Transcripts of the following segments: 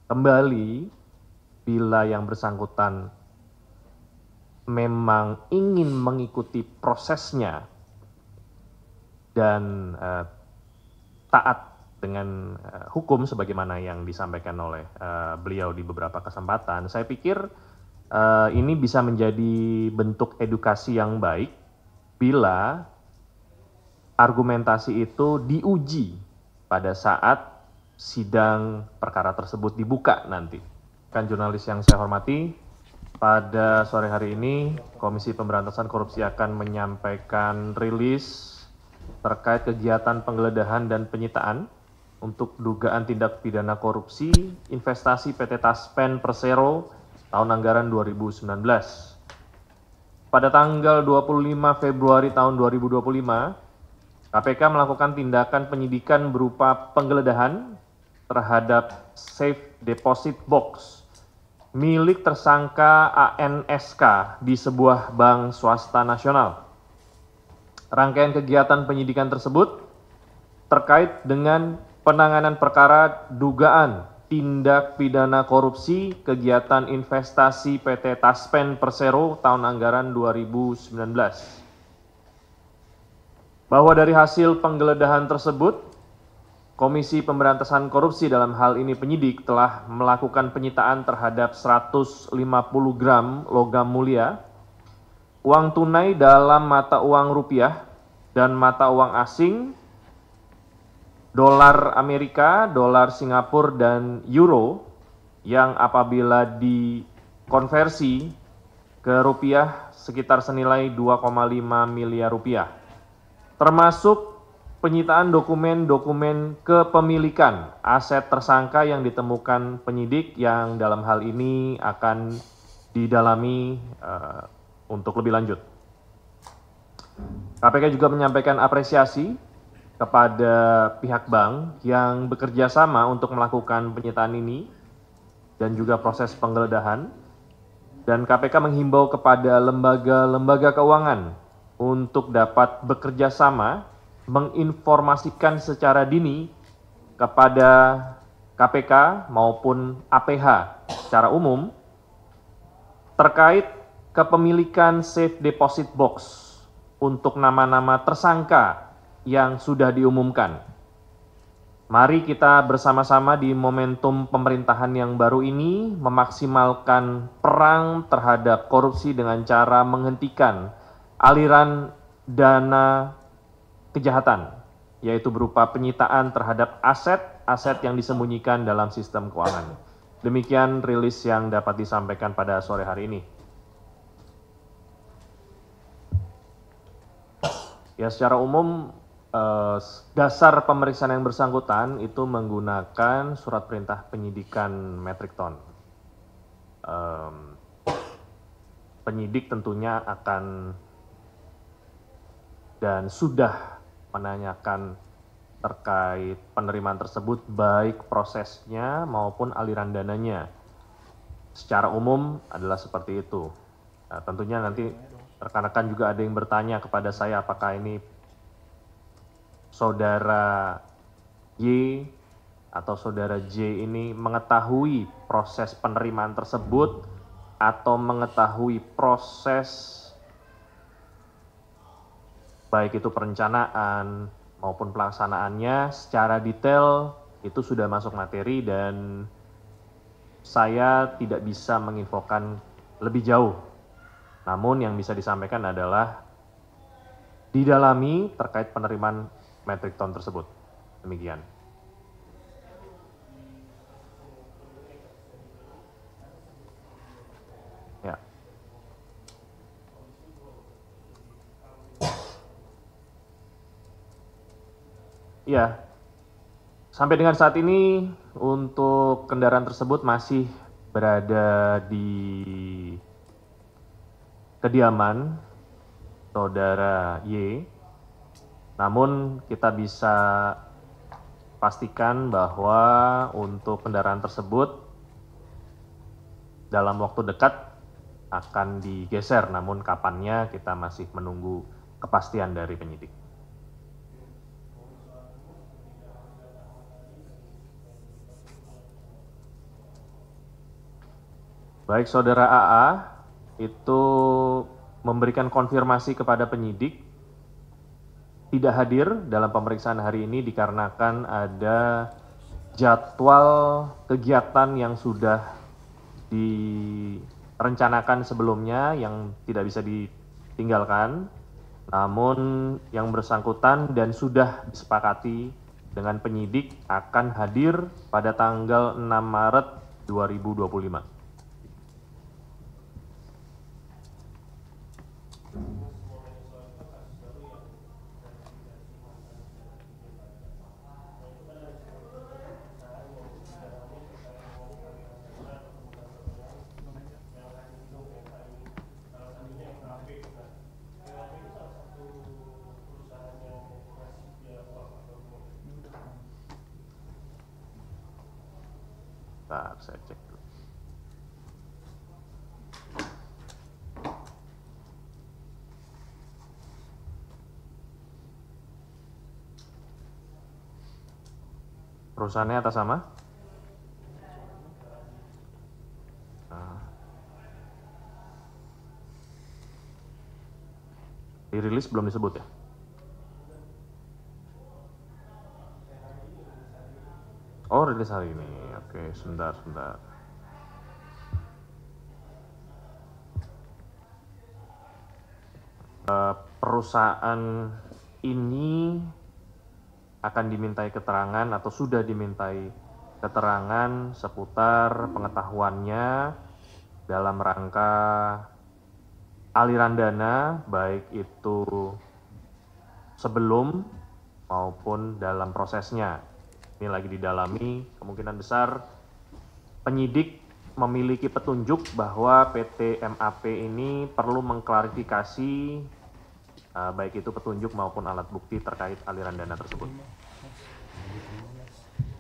kembali bila yang bersangkutan memang ingin mengikuti prosesnya dan taat dengan hukum sebagaimana yang disampaikan oleh beliau di beberapa kesempatan, saya pikir ini bisa menjadi bentuk edukasi yang baik bila argumentasi itu diuji pada saat sidang perkara tersebut dibuka nanti. Kan jurnalis yang saya hormati, pada sore hari ini Komisi Pemberantasan Korupsi akan menyampaikan rilis terkait kegiatan penggeledahan dan penyitaan untuk dugaan tindak pidana korupsi investasi PT Taspen Persero tahun anggaran 2019. Pada tanggal 25 Februari tahun 2025, KPK melakukan tindakan penyidikan berupa penggeledahan terhadap safe deposit box milik tersangka ANSK di sebuah bank swasta nasional. Rangkaian kegiatan penyidikan tersebut terkait dengan penanganan perkara dugaan tindak pidana korupsi kegiatan investasi PT Taspen Persero tahun anggaran 2019. Bahwa dari hasil penggeledahan tersebut, Komisi Pemberantasan Korupsi dalam hal ini penyidik telah melakukan penyitaan terhadap 150 gram logam mulia, uang tunai dalam mata uang rupiah dan mata uang asing, dolar Amerika, dolar Singapura, dan euro yang apabila dikonversi ke rupiah sekitar senilai 2,5 miliar rupiah. Termasuk penyitaan dokumen-dokumen kepemilikan aset tersangka yang ditemukan penyidik yang dalam hal ini akan didalami untuk lebih lanjut. KPK juga menyampaikan apresiasi kepada pihak bank yang bekerja sama untuk melakukan penyitaan ini dan juga proses penggeledahan, dan KPK menghimbau kepada lembaga-lembaga keuangan untuk dapat bekerja sama menginformasikan secara dini kepada KPK maupun APH secara umum terkait kepemilikan safe deposit box untuk nama-nama tersangka yang sudah diumumkan. Mari kita bersama-sama di momentum pemerintahan yang baru ini memaksimalkan perang terhadap korupsi dengan cara menghentikan aliran dana kejahatan, yaitu berupa penyitaan terhadap aset-aset yang disembunyikan dalam sistem keuangan. Demikian rilis yang dapat disampaikan pada sore hari ini. Ya, secara umum dasar pemeriksaan yang bersangkutan itu menggunakan surat perintah penyidikan metrik ton. Penyidik tentunya akan dan sudah menanyakan terkait penerimaan tersebut, baik prosesnya maupun aliran dananya. Secara umum adalah seperti itu. Nah, tentunya nanti rekan-rekan juga ada yang bertanya kepada saya apakah ini saudara Y atau saudara J ini mengetahui proses penerimaan tersebut atau mengetahui proses baik itu perencanaan maupun pelaksanaannya secara detail. Itu sudah masuk materi dan saya tidak bisa menginfokan lebih jauh. Namun yang bisa disampaikan adalah didalami terkait penerimaan metrik ton tersebut. Demikian. Ya. Iya, sampai dengan saat ini untuk kendaraan tersebut masih berada di kediaman saudara Y. Namun kita bisa pastikan bahwa untuk kendaraan tersebut dalam waktu dekat akan digeser, namun kapannya kita masih menunggu kepastian dari penyidik. Baik, Saudara AA itu memberikan konfirmasi kepada penyidik tidak hadir dalam pemeriksaan hari ini dikarenakan ada jadwal kegiatan yang sudah direncanakan sebelumnya yang tidak bisa ditinggalkan, namun yang bersangkutan dan sudah disepakati dengan penyidik akan hadir pada tanggal 6 Maret 2025. Bentar, saya cek dulu. Perusahaannya atas nama? Dirilis belum disebut ya? Oh, rilis hari ini. Oke, sebentar. Perusahaan ini akan dimintai keterangan atau sudah dimintai keterangan seputar pengetahuannya dalam rangka aliran dana, baik itu sebelum maupun dalam prosesnya. Ini lagi didalami, kemungkinan besar penyidik memiliki petunjuk bahwa PT MAP ini perlu mengklarifikasi baik itu petunjuk maupun alat bukti terkait aliran dana tersebut.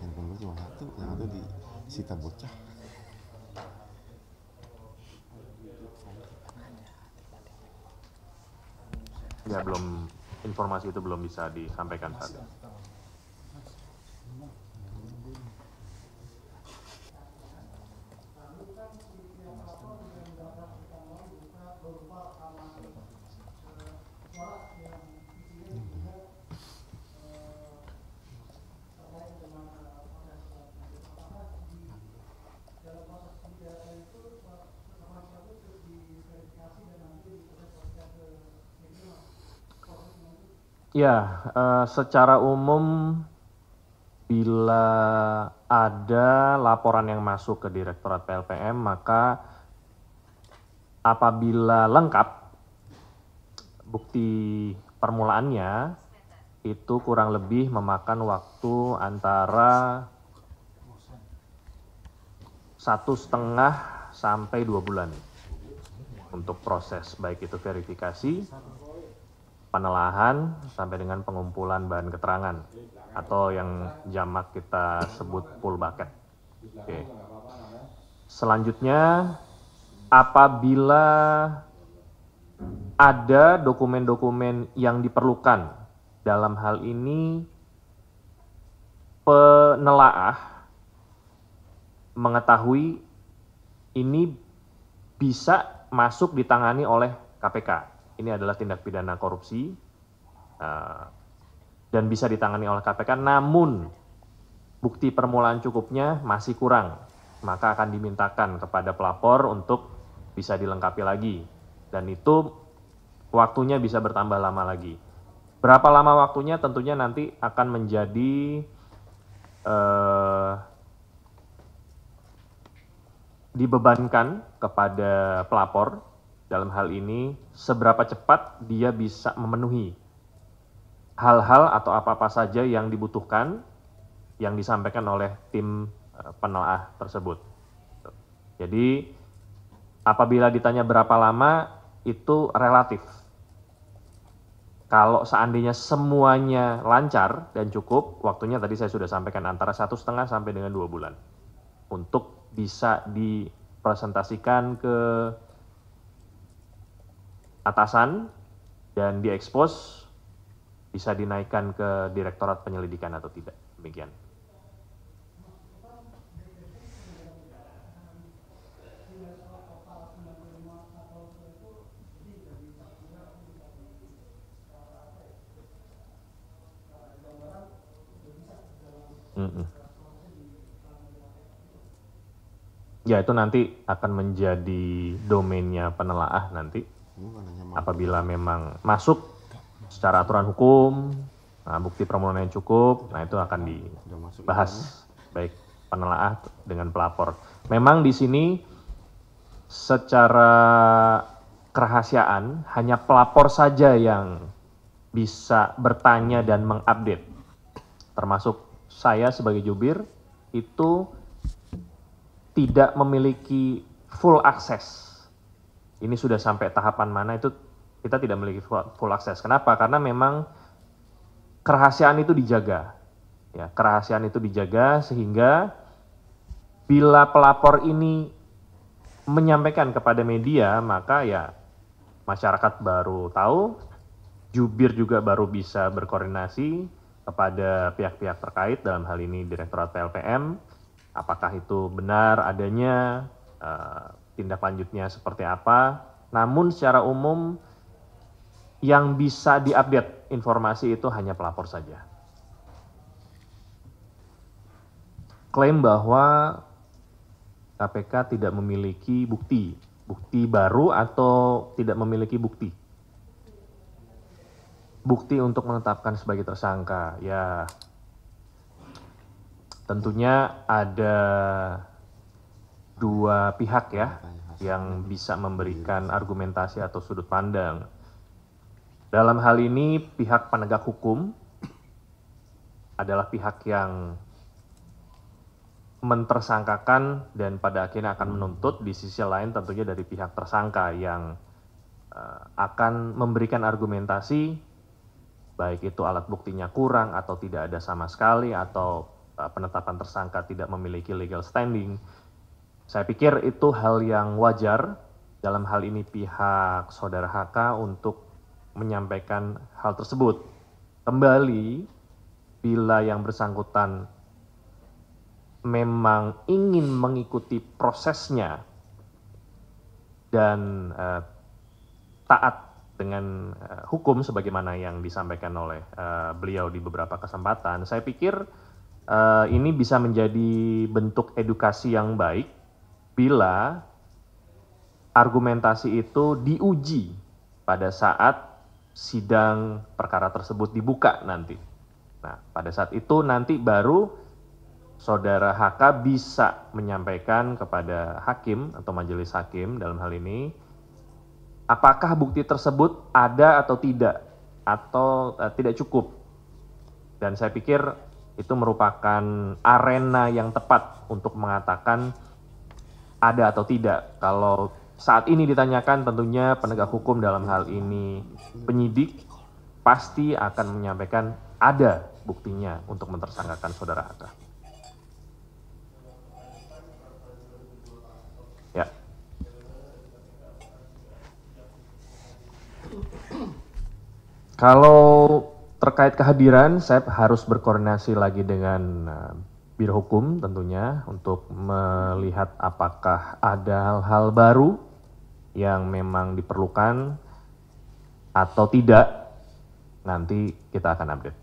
Handphone lu cuma satu, yang ada disita bocah. Ya, belum, informasi itu belum bisa disampaikan saat ini. Ya, secara umum bila ada laporan yang masuk ke Direktorat PLPM, maka apabila lengkap bukti permulaannya itu kurang lebih memakan waktu antara 1,5 sampai 2 bulan untuk proses baik itu verifikasi, penelahan, sampai dengan pengumpulan bahan keterangan atau yang jamak kita sebut full bucket. Oke. Selanjutnya, apabila ada dokumen-dokumen yang diperlukan dalam hal ini, penelaah mengetahui ini bisa masuk ditangani oleh KPK. Ini adalah tindak pidana korupsi dan bisa ditangani oleh KPK, namun bukti permulaan cukupnya masih kurang, maka akan dimintakan kepada pelapor untuk bisa dilengkapi lagi, dan itu waktunya bisa bertambah lama lagi. Berapa lama waktunya tentunya nanti akan menjadi dibebankan kepada pelapor. Dalam hal ini, seberapa cepat dia bisa memenuhi hal-hal atau apa-apa saja yang dibutuhkan, yang disampaikan oleh tim penelaah tersebut. Jadi, apabila ditanya berapa lama, itu relatif. Kalau seandainya semuanya lancar dan cukup, waktunya tadi saya sudah sampaikan antara 1,5 sampai dengan 2 bulan. Untuk bisa dipresentasikan ke atasan dan diekspos, bisa dinaikkan ke Direktorat Penyelidikan atau tidak. Demikian. Ya, itu nanti akan menjadi domainnya penelaah nanti. Bukan hanya Apabila memang masuk secara aturan hukum, nah, bukti permohonan yang cukup, nah itu akan dibahas baik penelaah dengan pelapor. Memang di sini secara kerahasiaan hanya pelapor saja yang bisa bertanya dan mengupdate. Termasuk saya sebagai jubir itu tidak memiliki full akses. Ini sudah sampai tahapan mana itu kita tidak memiliki full akses. Kenapa? Karena memang kerahasiaan itu dijaga. Ya, kerahasiaan itu dijaga sehingga bila pelapor ini menyampaikan kepada media, maka ya masyarakat baru tahu, jubir juga baru bisa berkoordinasi kepada pihak-pihak terkait, dalam hal ini Direktorat PLPM, apakah itu benar adanya, tindak lanjutnya seperti apa. Namun secara umum yang bisa diupdate informasi itu hanya pelapor saja. Klaim bahwa KPK tidak memiliki bukti baru atau tidak memiliki bukti untuk menetapkan sebagai tersangka. Ya, tentunya ada dua pihak ya yang bisa memberikan argumentasi atau sudut pandang. Dalam hal ini pihak penegak hukum adalah pihak yang mentersangkakan dan pada akhirnya akan menuntut. Di sisi lain tentunya dari pihak tersangka yang akan memberikan argumentasi, baik itu alat buktinya kurang atau tidak ada sama sekali, atau penetapan tersangka tidak memiliki legal standing. Saya pikir itu hal yang wajar dalam hal ini pihak saudara HK untuk menyampaikan hal tersebut. Kembali, bila yang bersangkutan memang ingin mengikuti prosesnya dan taat dengan hukum sebagaimana yang disampaikan oleh beliau di beberapa kesempatan, saya pikir ini bisa menjadi bentuk edukasi yang baik bila argumentasi itu diuji pada saat sidang perkara tersebut dibuka nanti. Nah, pada saat itu nanti baru saudara HK bisa menyampaikan kepada hakim atau majelis hakim dalam hal ini, apakah bukti tersebut ada atau tidak cukup. Dan saya pikir itu merupakan arena yang tepat untuk mengatakan ada atau tidak. Kalau saat ini ditanyakan, tentunya penegak hukum dalam hal ini penyidik pasti akan menyampaikan ada buktinya untuk mentersangkakan saudara HK. Ya. Kalau terkait kehadiran, saya harus berkoordinasi lagi dengan Biro Hukum tentunya untuk melihat apakah ada hal-hal baru yang memang diperlukan atau tidak. Nanti kita akan update.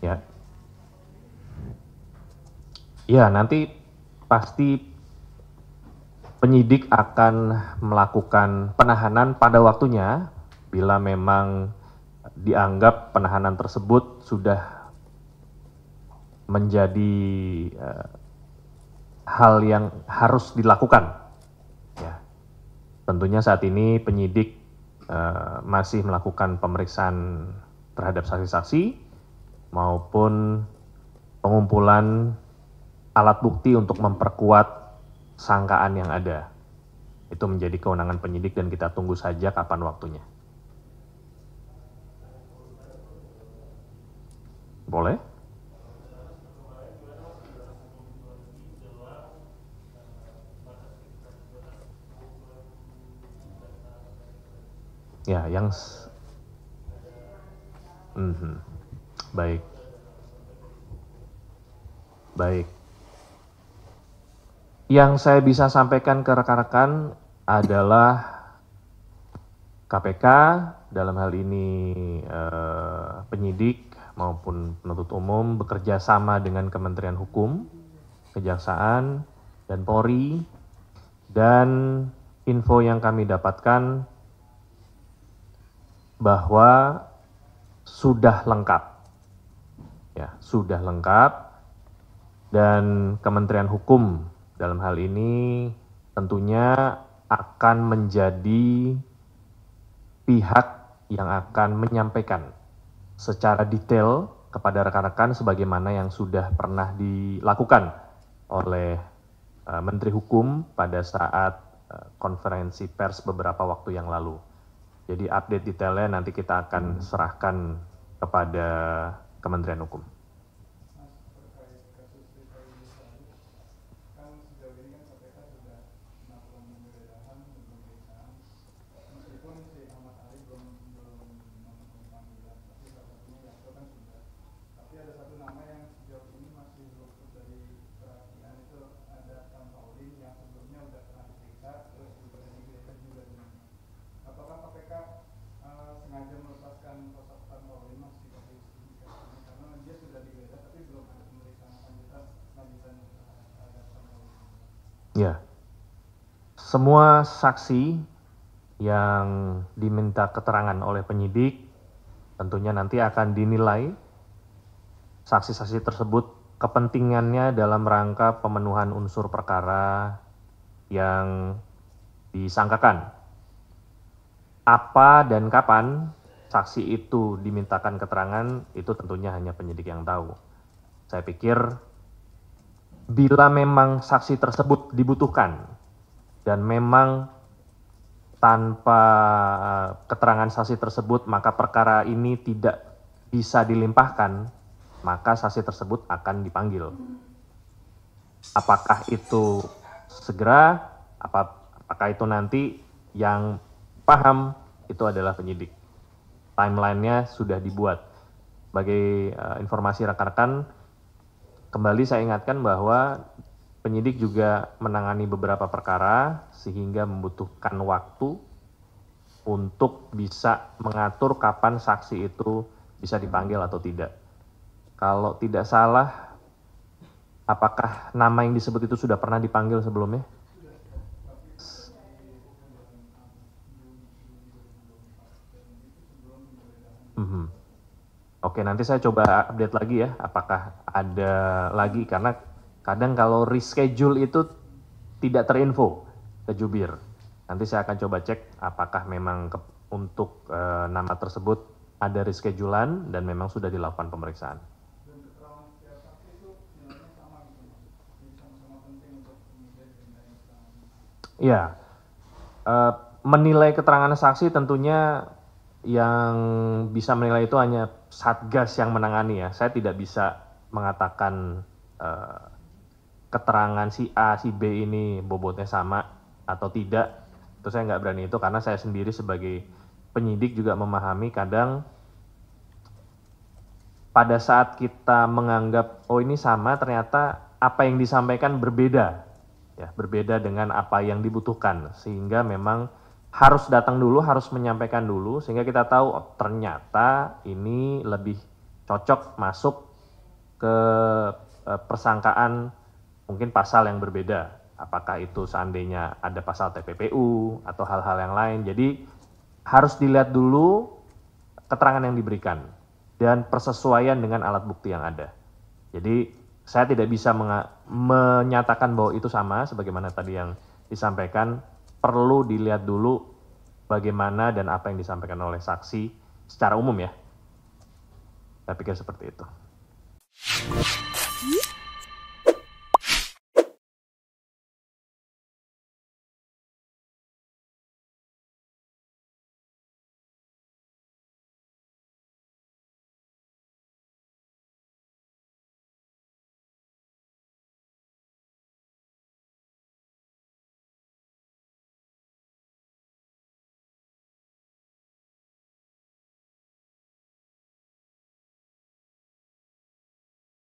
Ya. Ya, nanti pasti penyidik akan melakukan penahanan pada waktunya bila memang dianggap penahanan tersebut sudah menjadi hal yang harus dilakukan. Ya. Tentunya saat ini penyidik masih melakukan pemeriksaan terhadap saksi-saksi maupun pengumpulan alat bukti untuk memperkuat sangkaan yang ada. Itu menjadi kewenangan penyidik dan kita tunggu saja kapan waktunya. Boleh? Ya, yang baik. Baik. Yang saya bisa sampaikan ke rekan-rekan adalah KPK dalam hal ini penyidik maupun penuntut umum bekerja sama dengan Kementerian Hukum, Kejaksaan, dan Polri, dan info yang kami dapatkan bahwa sudah lengkap, ya sudah lengkap, dan Kementerian Hukum dalam hal ini tentunya akan menjadi pihak yang akan menyampaikan secara detail kepada rekan-rekan sebagaimana yang sudah pernah dilakukan oleh Menteri Hukum pada saat konferensi pers beberapa waktu yang lalu. Jadi update detailnya nanti kita akan serahkan kepada Kementerian Hukum. Ya, semua saksi yang diminta keterangan oleh penyidik tentunya nanti akan dinilai saksi-saksi tersebut kepentingannya dalam rangka pemenuhan unsur perkara yang disangkakan. Apa dan kapan saksi itu dimintakan keterangan itu tentunya hanya penyidik yang tahu. Saya pikir bila memang saksi tersebut dibutuhkan dan memang tanpa keterangan saksi tersebut maka perkara ini tidak bisa dilimpahkan, maka saksi tersebut akan dipanggil. Apakah itu segera, apakah itu nanti, yang paham itu adalah penyidik. Timeline-nya sudah dibuat. Sebagai informasi rekan-rekan, kembali saya ingatkan bahwa penyidik juga menangani beberapa perkara sehingga membutuhkan waktu untuk bisa mengatur kapan saksi itu bisa dipanggil atau tidak. Kalau tidak salah, apakah nama yang disebut itu sudah pernah dipanggil sebelumnya? Oke, nanti saya coba update lagi ya, apakah ada lagi, karena kadang kalau reschedule itu tidak terinfo ke jubir. Nanti saya akan coba cek apakah memang untuk nama tersebut ada reschedulean dan memang sudah dilakukan pemeriksaan. Ya, menilai keterangan saksi tentunya yang bisa menilai itu hanya Satgas yang menangani ya. Saya tidak bisa mengatakan keterangan si A, si B ini bobotnya sama atau tidak. Itu saya nggak berani itu karena saya sendiri sebagai penyidik juga memahami kadang pada saat kita menganggap oh ini sama ternyata apa yang disampaikan berbeda. Ya, berbeda dengan apa yang dibutuhkan sehingga memang harus datang dulu, harus menyampaikan dulu sehingga kita tahu oh, ternyata ini lebih cocok masuk ke persangkaan mungkin pasal yang berbeda. Apakah itu seandainya ada pasal TPPU atau hal-hal yang lain. Jadi harus dilihat dulu keterangan yang diberikan dan persesuaian dengan alat bukti yang ada. Jadi saya tidak bisa menyatakan bahwa itu sama sebagaimana tadi yang disampaikan. Perlu dilihat dulu bagaimana dan apa yang disampaikan oleh saksi secara umum ya. Saya pikir seperti itu.